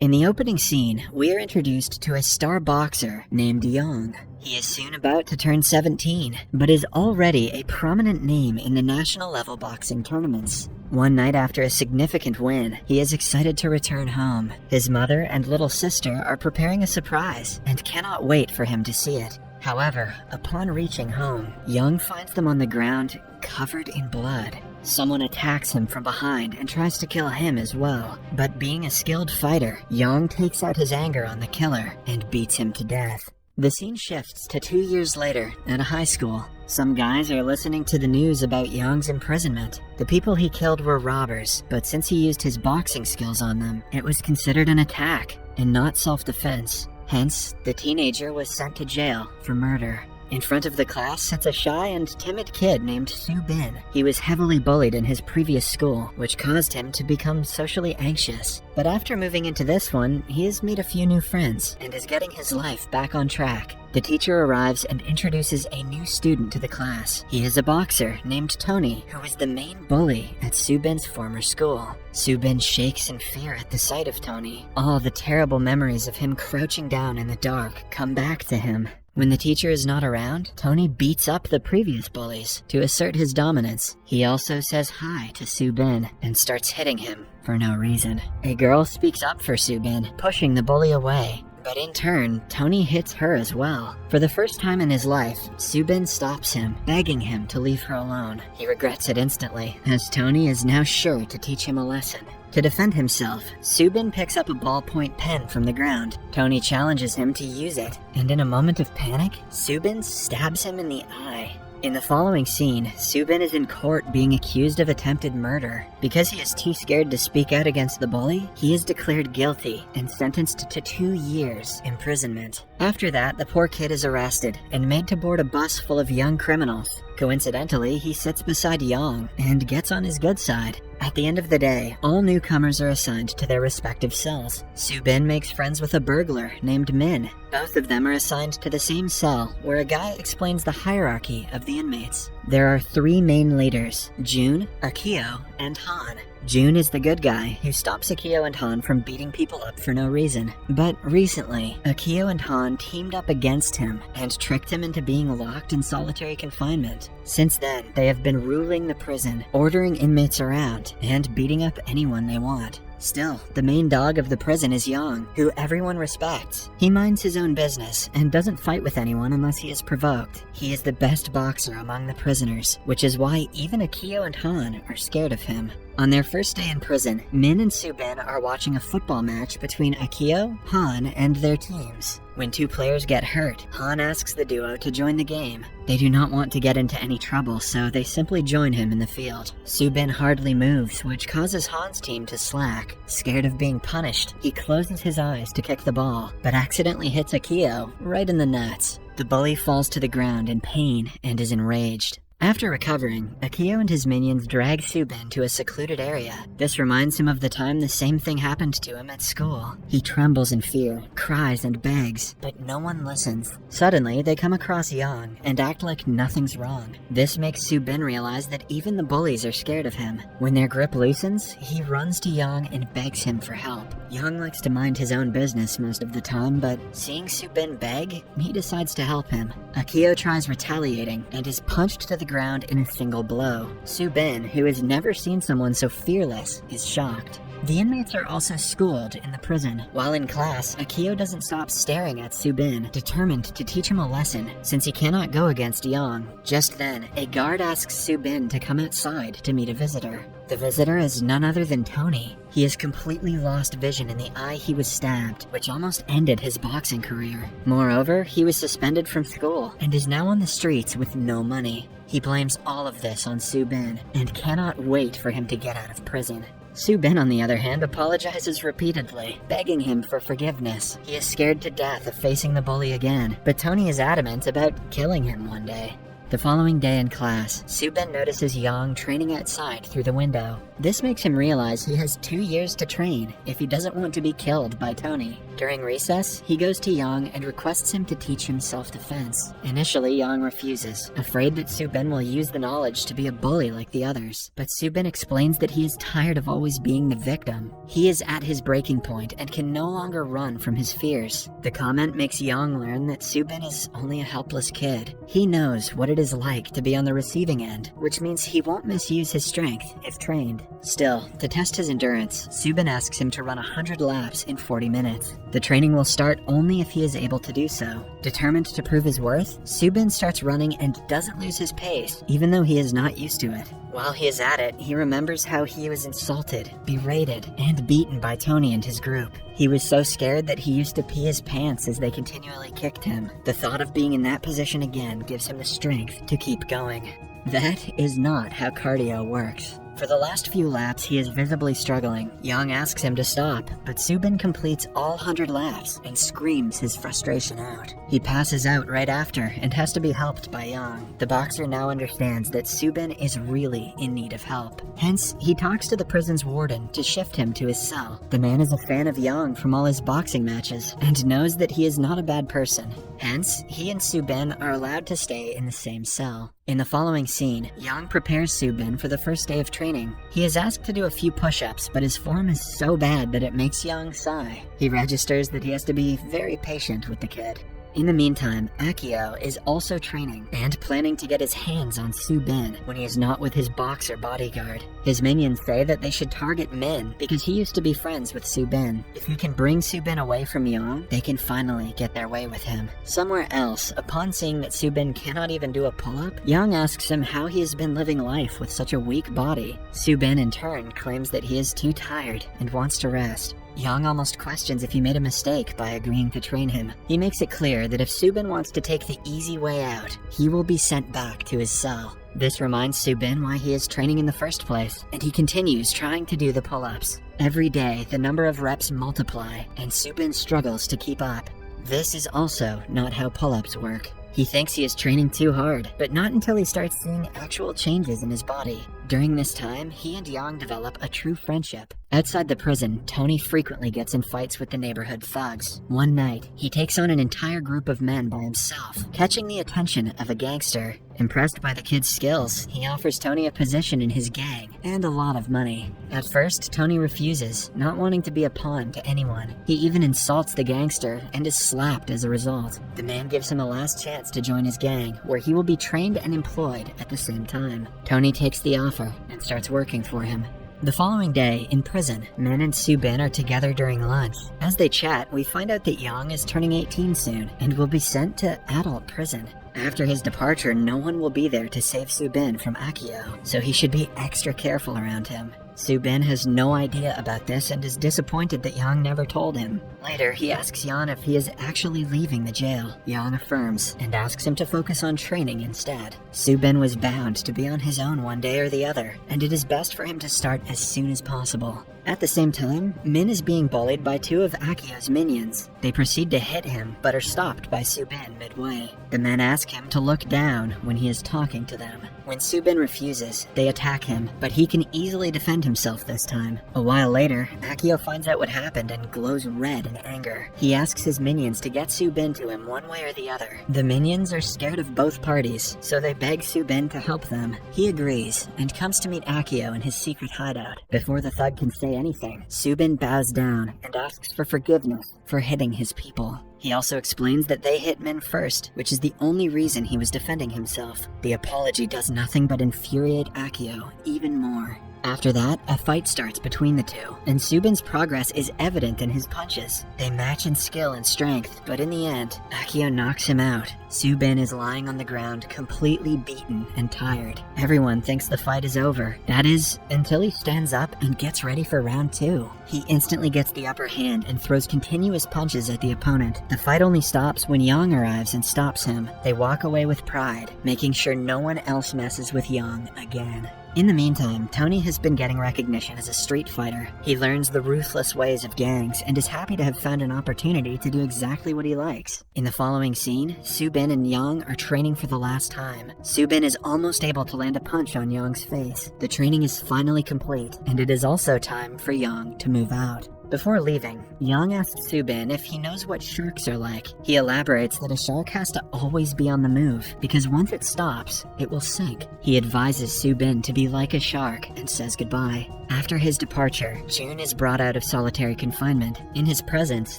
In the opening scene, we are introduced to a star boxer named Young. He is soon about to turn 17, but is already a prominent name in the national level boxing tournaments. One night after a significant win, he is excited to return home. His mother and little sister are preparing a surprise and cannot wait for him to see it. However, upon reaching home, Young finds them on the ground, covered in blood. Someone attacks him from behind and tries to kill him as well. But being a skilled fighter, Young takes out his anger on the killer and beats him to death. The scene shifts to 2 years later at a high school. Some guys are listening to the news about Young's imprisonment. The people he killed were robbers, but since he used his boxing skills on them, it was considered an attack and not self-defense. Hence, the teenager was sent to jail for murder. In front of the class sits a shy and timid kid named Soo Bin. He was heavily bullied in his previous school, which caused him to become socially anxious. But after moving into this one, he has made a few new friends and is getting his life back on track. The teacher arrives and introduces a new student to the class. He is a boxer named Tony, who is the main bully at Soo Bin's former school. Soo Bin shakes in fear at the sight of Tony. All the terrible memories of him crouching down in the dark come back to him. When the teacher is not around, Tony beats up the previous bullies to assert his dominance. He also says hi to Soo Bin and starts hitting him for no reason. A girl speaks up for Soo Bin, pushing the bully away. But in turn, Tony hits her as well. For the first time in his life, Soo Bin stops him, begging him to leave her alone. He regrets it instantly, as Tony is now sure to teach him a lesson. To defend himself, Soo Bin picks up a ballpoint pen from the ground. Tony challenges him to use it, and in a moment of panic, Soo Bin stabs him in the eye. In the following scene, Soo Bin is in court being accused of attempted murder. Because he is too scared to speak out against the bully, he is declared guilty and sentenced to 2 years imprisonment. After that, the poor kid is arrested and made to board a bus full of young criminals. Coincidentally, he sits beside Young and gets on his good side. At the end of the day, all newcomers are assigned to their respective cells. Soo Bin makes friends with a burglar named Min. Both of them are assigned to the same cell, where a guy explains the hierarchy of the inmates. There are 3 main leaders: Jun, Akio, and Han. Jun is the good guy who stops Akio and Han from beating people up for no reason. But recently, Akio and Han teamed up against him and tricked him into being locked in solitary confinement. Since then, they have been ruling the prison, ordering inmates around, and beating up anyone they want. Still, the main dog of the prison is Young, who everyone respects. He minds his own business and doesn't fight with anyone unless he is provoked. He is the best boxer among the prisoners, which is why even Akio and Han are scared of him. On their first day in prison, Min and Soo Bin are watching a football match between Akio, Han, and their teams. When 2 players get hurt, Han asks the duo to join the game. They do not want to get into any trouble, so they simply join him in the field. Soo Bin hardly moves, which causes Han's team to slack. Scared of being punished, he closes his eyes to kick the ball, but accidentally hits Akio right in the nuts. The bully falls to the ground in pain and is enraged. After recovering, Akio and his minions drag Soo Bin to a secluded area. This reminds him of the time the same thing happened to him at school. He trembles in fear, cries and begs, but no one listens. Suddenly, they come across Young and act like nothing's wrong. This makes Soo Bin realize that even the bullies are scared of him. When their grip loosens, he runs to Young and begs him for help. Young likes to mind his own business most of the time, but seeing Soo Bin beg, he decides to help him. Akio tries retaliating and is punched to the ground in a single blow. Soo Bin, who has never seen someone so fearless, is shocked. The inmates are also schooled in the prison. While in class, Akio doesn't stop staring at Soo Bin, determined to teach him a lesson, since he cannot go against Young. Just then, a guard asks Soo Bin to come outside to meet a visitor. The visitor is none other than Tony. He has completely lost vision in the eye he was stabbed, which almost ended his boxing career. Moreover, he was suspended from school and is now on the streets with no money. He blames all of this on Soo Bin and cannot wait for him to get out of prison. Soo Bin, on the other hand, apologizes repeatedly, begging him for forgiveness. He is scared to death of facing the bully again, but Tony is adamant about killing him one day. The following day in class, Subin notices Yang training outside through the window. This makes him realize he has 2 years to train if he doesn't want to be killed by Tony. During recess, he goes to Yang and requests him to teach him self-defense. Initially, Yang refuses, afraid that Subin will use the knowledge to be a bully like the others. But Subin explains that he is tired of always being the victim. He is at his breaking point and can no longer run from his fears. The comment makes Yang learn that Subin is only a helpless kid. He knows what it is like to be on the receiving end, which means he won't misuse his strength if trained. Still, to test his endurance, Subin asks him to run 100 laps in 40 minutes. The training will start only if he is able to do so. Determined to prove his worth, Subin starts running and doesn't lose his pace, even though he is not used to it. While he is at it, he remembers how he was insulted, berated, and beaten by Tony and his group. He was so scared that he used to pee his pants as they continually kicked him. The thought of being in that position again gives him the strength to keep going. That is not how cardio works. For the last few laps, he is visibly struggling. Yang asks him to stop, but Subin completes all 100 laps and screams his frustration out. He passes out right after and has to be helped by Yang. The boxer now understands that Subin is really in need of help. Hence, he talks to the prison's warden to shift him to his cell. The man is a fan of Yang from all his boxing matches and knows that he is not a bad person. Hence, he and Subin are allowed to stay in the same cell. In the following scene, Yang prepares Subin for the first day of training. He is asked to do a few push-ups, but his form is so bad that it makes Yang sigh. He registers that he has to be very patient with the kid. In the meantime, Akio is also training and planning to get his hands on Subin when he is not with his boxer bodyguard. His minions say that they should target Min because he used to be friends with Subin. If he can bring Subin away from Yang, they can finally get their way with him. Somewhere else, upon seeing that Subin cannot even do a pull-up, Yang asks him how he has been living life with such a weak body. Subin in turn claims that he is too tired and wants to rest. Yang almost questions if he made a mistake by agreeing to train him. He makes it clear that if Subin wants to take the easy way out, he will be sent back to his cell. This reminds Subin why he is training in the first place, and he continues trying to do the pull-ups. Every day, the number of reps multiply, and Subin struggles to keep up. This is also not how pull-ups work. He thinks he is training too hard, but not until he starts seeing actual changes in his body. During this time, he and Yang develop a true friendship. Outside the prison, Tony frequently gets in fights with the neighborhood thugs. One night, he takes on an entire group of men by himself, catching the attention of a gangster. Impressed by the kid's skills, he offers Tony a position in his gang and a lot of money. At first, Tony refuses, not wanting to be a pawn to anyone. He even insults the gangster and is slapped as a result. The man gives him a last chance to join his gang, where he will be trained and employed at the same time. Tony takes the offer and starts working for him. The following day, in prison, Min and Subin are together during lunch. As they chat, we find out that Yang is turning 18 soon and will be sent to adult prison. After his departure, no one will be there to save Subin from Akio, so he should be extra careful around him. Subin has no idea about this and is disappointed that Yang never told him. Later, he asks Yang if he is actually leaving the jail. Yang affirms and asks him to focus on training instead. Subin was bound to be on his own one day or the other, and it is best for him to start as soon as possible. At the same time, Min is being bullied by 2 of Akio's minions. They proceed to hit him, but are stopped by Subin midway. The men ask him to look down when he is talking to them. When Subin refuses, they attack him, but he can easily defend himself this time. A while later, Akio finds out what happened and glows red in anger. He asks his minions to get Subin to him one way or the other. The minions are scared of both parties, so they beg Subin to help them. He agrees, and comes to meet Akio in his secret hideout. Before the thug can say anything, Subin bows down and asks for forgiveness for hitting his people. He also explains that they hit Min first, which is the only reason he was defending himself. The apology does nothing but infuriate Akio even more. After that, a fight starts between the two, and Subin's progress is evident in his punches. They match in skill and strength, but in the end, Akio knocks him out. Subin is lying on the ground, completely beaten and tired. Everyone thinks the fight is over. That is, until he stands up and gets ready for round 2. He instantly gets the upper hand and throws continuous punches at the opponent. The fight only stops when Yang arrives and stops him. They walk away with pride, making sure no one else messes with Yang again. In the meantime, Tony has been getting recognition as a street fighter. He learns the ruthless ways of gangs and is happy to have found an opportunity to do exactly what he likes. In the following scene, Soo-bin and Yang are training for the last time. Soo-bin is almost able to land a punch on Yang's face. The training is finally complete, and it is also time for Yang to move out. Before leaving, Yang asks Soo-bin if he knows what sharks are like. He elaborates that a shark has to always be on the move, because once it stops, it will sink. He advises Soo-bin to be like a shark and says goodbye. After his departure, Jun is brought out of solitary confinement. In his presence,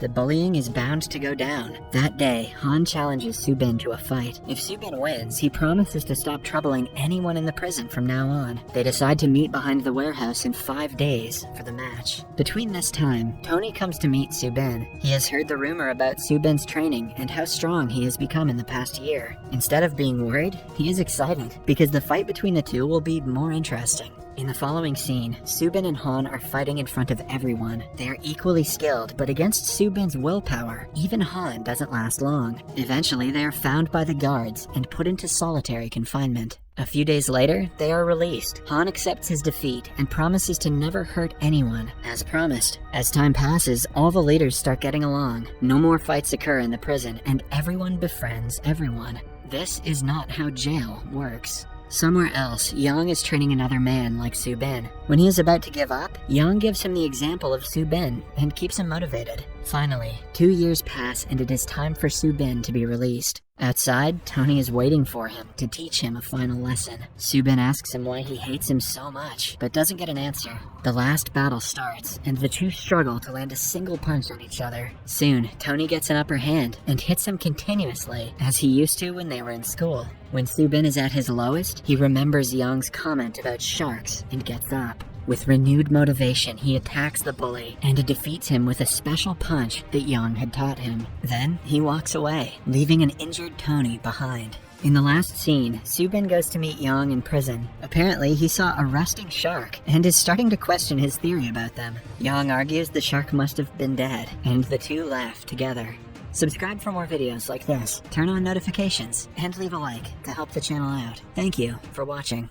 the bullying is bound to go down. That day, Han challenges Soo-bin to a fight. If Soo-bin wins, he promises to stop troubling anyone in the prison from now on. They decide to meet behind the warehouse in 5 days for the match. Between this time, Tony comes to meet Soo-bin. He has heard the rumor about Soo-bin's training and how strong he has become in the past year. Instead of being worried, he is excited, because the fight between the two will be more interesting. In the following scene, Soo-bin and Han are fighting in front of everyone. They are equally skilled, but against Soo-bin's willpower, even Han doesn't last long. Eventually, they are found by the guards and put into solitary confinement. A few days later, they are released. Han accepts his defeat and promises to never hurt anyone, as promised. As time passes, all the leaders start getting along. No more fights occur in the prison, and everyone befriends everyone. This is not how jail works. Somewhere else, Yang is training another man like Soo-bin. When he is about to give up, Yang gives him the example of Soo-bin and keeps him motivated. Finally, 2 years pass and it is time for Soo-bin to be released. Outside, Tony is waiting for him to teach him a final lesson. Soo-bin asks him why he hates him so much, but doesn't get an answer. The last battle starts, and the two struggle to land a single punch on each other. Soon, Tony gets an upper hand and hits him continuously, as he used to when they were in school. When Soo-bin is at his lowest, he remembers Yang's comment about sharks and gets up. With renewed motivation, he attacks the bully and defeats him with a special punch that Yang had taught him. Then, he walks away, leaving an injured Tony behind. In the last scene, Soo-bin goes to meet Yang in prison. Apparently, he saw a resting shark and is starting to question his theory about them. Yang argues the shark must have been dead, and the two laugh together. Subscribe for more videos like this, turn on notifications, and leave a like to help the channel out. Thank you for watching.